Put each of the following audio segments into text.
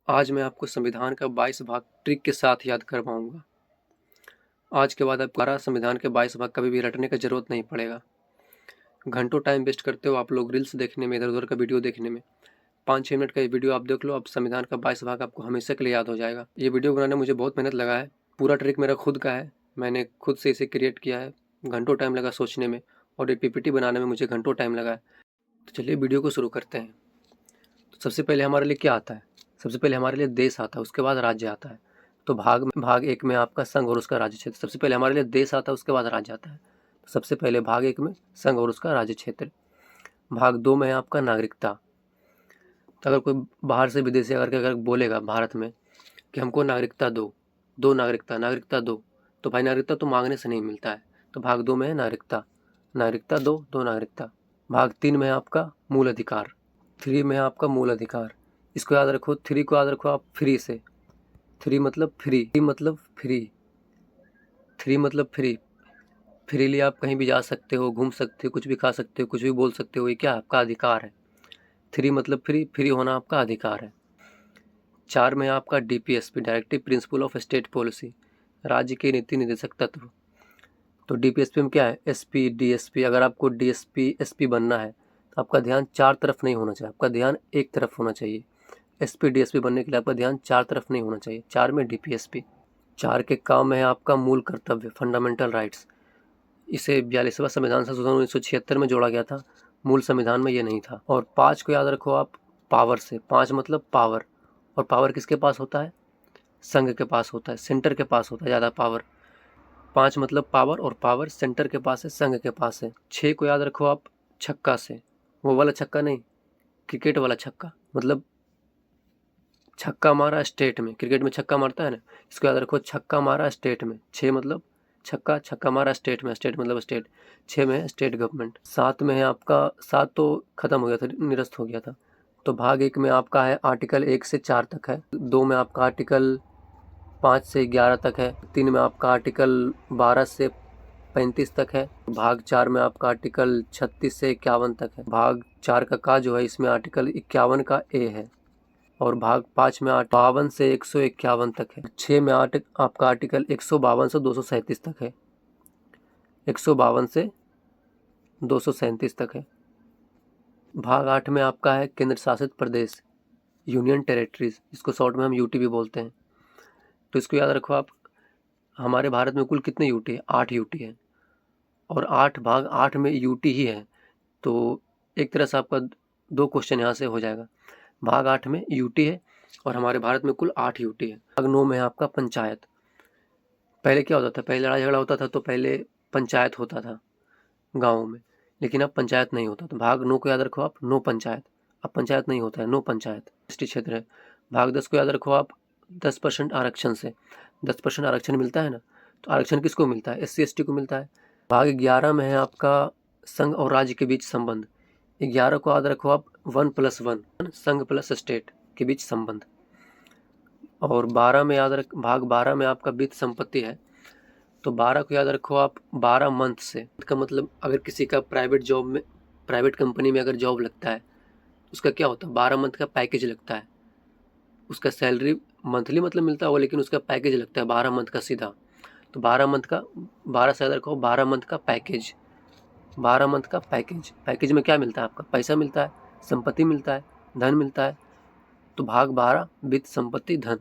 आज मैं आपको संविधान का 22 भाग ट्रिक के साथ याद करवाऊंगा। आज के बाद आपको संविधान के 22 भाग कभी भी रटने की जरूरत नहीं पड़ेगा। घंटों टाइम वेस्ट करते हो आप लोग रील्स देखने में, इधर उधर का वीडियो देखने में। 5-6 मिनट का ये वीडियो आप देख लो, अब संविधान का 22 भाग आपको हमेशा के लिए याद हो जाएगा। ये वीडियो बनाने में मुझे बहुत मेहनत लगा है। पूरा ट्रिक मेरा खुद का है, मैंने खुद से इसे क्रिएट किया है। घंटों टाइम लगा सोचने में, और ये पीपीटी बनाने में मुझे घंटों टाइम लगा है। तो चलिए वीडियो को शुरू करते हैं। तो सबसे पहले हमारे लिए क्या आता है? सबसे पहले हमारे लिए देश आता है, उसके बाद राज्य आता है। तो भाग एक में आपका संघ और उसका राज्य क्षेत्र। सबसे पहले हमारे लिए देश आता है, उसके बाद राज्य आता है। तो सबसे पहले भाग एक में संघ और उसका राज्य क्षेत्र। भाग दो में है आपका नागरिकता। तो अगर कोई बाहर से विदेशी अगर बोलेगा भारत में कि हमको नागरिकता दो, नागरिकता दो, तो भाई नागरिकता तो मांगने से नहीं मिलता है। तो भाग दो में है नागरिकता, नागरिकता दो नागरिकता। भाग तीन में है आपका मूल अधिकार। थ्री में है आपका मूल अधिकार। इसको याद रखो, थ्री को याद रखो आप फ्री से। थ्री मतलब फ्री, थ्री मतलब फ्री। फ्रीली आप कहीं भी जा सकते हो, घूम सकते हो, कुछ भी खा सकते हो, कुछ भी बोल सकते हो। ये क्या आपका अधिकार है। थ्री मतलब फ्री, फ्री होना आपका अधिकार है। चार में आपका DPSP, directive principle of state policy, राज्य के नीति निर्देशक तत्व। तो डीपीएसपी में क्या है? SP, DSP. अगर आपको डीएसपी एसपी बनना है तो आपका ध्यान चार तरफ नहीं होना चाहिए, आपका ध्यान एक तरफ होना चाहिए। एसपी डीएसपी बनने के लिए आपका ध्यान चार तरफ नहीं होना चाहिए। चार में डीपीएसपी। चार के काम में है आपका मूल कर्तव्य, फंडामेंटल राइट्स। इसे 42वां संविधान संशोधन 1976 में जोड़ा गया था, मूल संविधान में ये नहीं था। और पाँच को याद रखो आप पावर से। पाँच मतलब पावर, और पावर किसके पास होता है? संघ के पास होता है, सेंटर के पास होता है ज़्यादा पावर। पाँच मतलब पावर, और पावर सेंटर के पास है, संघ के पास है। छः को याद रखो आप छक्का से। वो वाला छक्का नहीं, क्रिकेट वाला छक्का। मतलब छक्का मारा स्टेट में, क्रिकेट में छक्का मारता है ना, इसको याद रखो, छक्का मारा स्टेट में। छः मतलब छक्का, छक्का मारा स्टेट में, स्टेट मतलब स्टेट। छः में है स्टेट गवर्नमेंट। सात में है आपका, सात तो खत्म हो गया था, निरस्त हो गया था। तो भाग एक में आपका है आर्टिकल 1 से 4 तक है। दो में आपका आर्टिकल 5 से 11 तक है। तीन में आपका आर्टिकल 12 से 35 तक है। भाग चार में आपका आर्टिकल 36 से 51 तक है। भाग चार का जो है इसमें आर्टिकल 51 का ए है। और भाग पाँच में 52 से 151 तक है। छः में आपका आर्टिकल 152 से 237 तक है। 152 से 237 तक है। भाग आठ में आपका है केंद्र शासित प्रदेश, यूनियन टेरिटरीज, जिसको शॉर्ट में हम यूटी भी बोलते हैं। तो इसको याद रखो आप, हमारे भारत में कुल कितने यूटी है? 8 यूटी है, और 8 भाग 8 में यूटी ही है। तो एक तरह से आपका दो क्वेश्चन यहाँ से हो जाएगा। भाग 8 में यूटी है, और हमारे भारत में कुल 8 यूटी है। भाग 9 में है आपका पंचायत। पहले क्या होता था? पहले लड़ाई झगड़ा होता था तो पहले पंचायत होता था गाँव में, लेकिन अब पंचायत नहीं होता। तो भाग 9 को याद रखो आप, नो पंचायत। अब पंचायत नहीं होता है, नो पंचायत, एसटी क्षेत्र है। भाग 10 को याद रखो आप, 10% आरक्षण से। 10% आरक्षण मिलता है ना, तो आरक्षण किसको मिलता है? SC ST को मिलता है। भाग 11 में है आपका संघ और राज्य के बीच संबंध। 11 को याद रखो आप, 1+1, संघ प्लस स्टेट के बीच संबंध। और 12 में भाग 12 में आपका वित्त संपत्ति है। तो 12 को याद रखो आप, 12 मंथ से का मतलब अगर किसी का प्राइवेट जॉब में, प्राइवेट कंपनी में अगर जॉब लगता है, उसका क्या होता है? 12 मंथ का पैकेज लगता है। उसका सैलरी मंथली मतलब मिलता होगा, लेकिन उसका पैकेज लगता है 12 मंथ का सीधा। तो 12 मंथ का, 12 से याद रखो 12 मंथ का पैकेज। 12 मंथ का पैकेज, पैकेज में क्या मिलता है? आपका पैसा मिलता है, संपत्ति मिलता है, धन मिलता है। तो भाग 12 वित्त संपत्ति धन।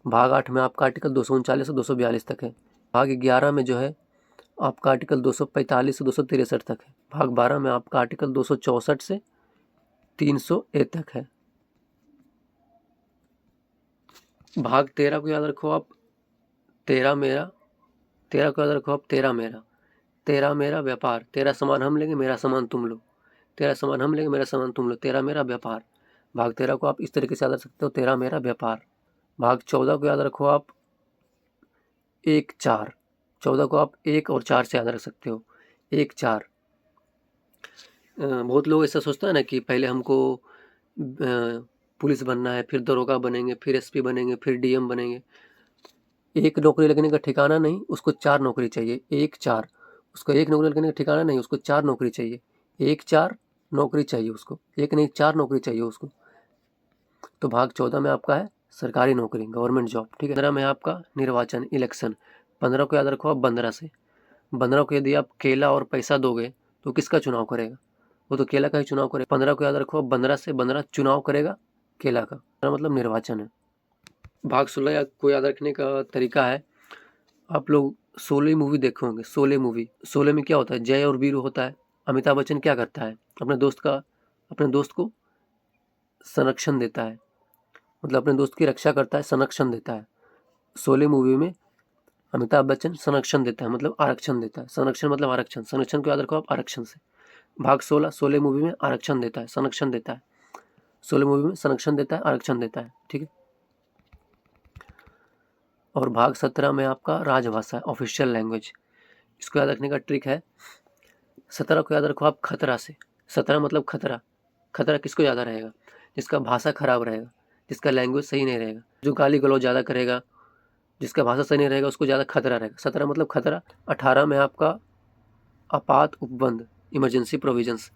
भाग 8 में आपका आर्टिकल 239 से 242 तक है। भाग 11 में जो है आपका आर्टिकल 245 से 263 तक है। भाग 12 में आपका आर्टिकल 264 से 300A तक है। भाग 13 को याद रखो आप, तेरा मेरा। 13 को याद रखो आप, तेरा मेरा। तेरा मेरा व्यापार, तेरा सामान हम लेंगे, मेरा सामान तुम लो। तेरा सामान हम लेंगे, मेरा सामान तुम लो, तेरा मेरा व्यापार। भाग 13 को आप इस तरीके से याद रख सकते हो, तेरा मेरा व्यापार। भाग 14 को याद रखो आप, 1-4। 14 को आप 1 और 4 से याद रख सकते हो, 1-4। बहुत लोग ऐसा सोचता है ना कि पहले हमको पुलिस बनना है, फिर दरोगा बनेंगे, फिर SP बनेंगे, फिर DM बनेंगे। एक नौकरी लगने का ठिकाना नहीं, उसको 4 नौकरी चाहिए। 1-4, उसको एक नौकरी लगने का ठिकाना नहीं, उसको 4 नौकरी चाहिए। 1-4 नौकरी चाहिए उसको, एक नहीं 4 नौकरी चाहिए उसको। तो भाग 14 में आपका है सरकारी नौकरी, गवर्नमेंट जॉब, ठीक है। 15 में आपका निर्वाचन, इलेक्शन। 15 को याद रखो आप 15 से। 15 को यदि आप केला और पैसा दोगे तो किसका चुनाव करेगा? वो तो केला का ही चुनाव करेगा। 15 को याद रखो, 15 से 15 चुनाव करेगा केला का, 15 मतलब निर्वाचन है। भाग 16 को याद रखने का तरीका है, आप लोग शोले मूवी देखे होंगे। शोले मूवी, शोले में क्या होता है, जय और वीर होता है। अमिताभ बच्चन क्या करता है, अपने दोस्त को संरक्षण देता है, मतलब अपने दोस्त की रक्षा करता है, संरक्षण देता है। शोले मूवी में अमिताभ बच्चन संरक्षण देता है, मतलब आरक्षण देता है। संरक्षण मतलब आरक्षण, संरक्षण को याद रखो आप आरक्षण से। भाग 16 शोले मूवी में आरक्षण देता है, संरक्षण देता है। शोले मूवी में संरक्षण देता है, आरक्षण देता है, ठीक है। और भाग 17 में आपका राजभाषा है, ऑफिशियल लैंग्वेज। इसको याद रखने का ट्रिक है, 17 को याद रखो आप खतरा से। 17 मतलब खतरा। खतरा किसको ज़्यादा रहेगा? जिसका भाषा खराब रहेगा, जिसका लैंग्वेज सही नहीं रहेगा, जो गाली गलौज ज़्यादा करेगा, जिसका भाषा सही नहीं रहेगा, उसको ज़्यादा खतरा रहेगा। 17 मतलब खतरा। 18 में आपका आपात उपबंध, इमरजेंसी प्रोविजंस।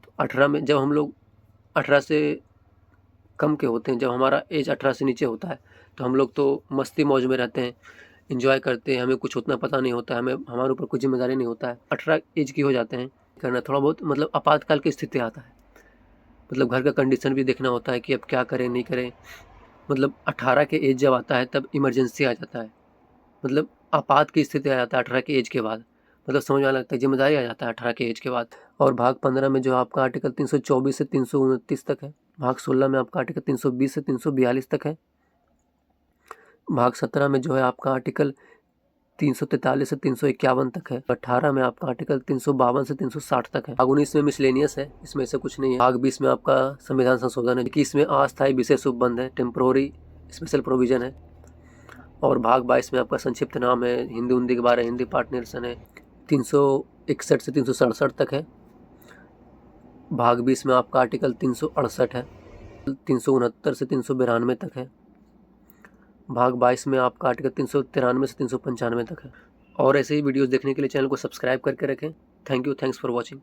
तो 18 में जब हम लोग 18 से कम के होते हैं, जब हमारा एज 18 से नीचे होता है, तो हम लोग तो मस्ती मौज में रहते हैं, इंजॉय करते हैं, हमें कुछ उतना पता नहीं होता है, हमारे ऊपर कुछ जिम्मेदारी नहीं होता है। 18 एज की हो जाते हैं, करना थोड़ा बहुत, मतलब आपातकाल की स्थिति आता है, मतलब घर का कंडीशन भी देखना होता है कि अब क्या करें नहीं करें। मतलब 18 के एज जब आता है तब इमरजेंसी आ जाता है, मतलब आपात की स्थिति आ जाता है 18 के एज के बाद, मतलब समझ में आने लगता है, जिम्मेदारी आ जाता है 18 के एज के बाद। और भाग 15 में जो आपका आर्टिकल 324 से 329 तक है। भाग 16 में आपका आर्टिकल 320 से 342 तक है। भाग 17 में जो है आपका आर्टिकल 343 से 351 तक है। 18 में आपका आर्टिकल 352 से 360 तक है। भाग 19 में मिसलेनियस है, इसमें से कुछ नहीं है। भाग 20 में आपका संविधान संशोधन है, 21 में अस्थायी विशेष उपबंध है, टेम्पोररी स्पेशल प्रोविजन है। और भाग 22 में आपका संक्षिप्त नाम है, हिंदी उन्दी के बारे, हिंदी पार्ट निरसन है, 361 से 367 तक है। भाग 20 में आपका आर्टिकल 368 है, 369 से 392 तक है। भाग 22 में आपका आर्टिकल 393 से 395 तक है। और ऐसे ही वीडियोस देखने के लिए चैनल को सब्सक्राइब करके रखें। Thank you, thanks for watching.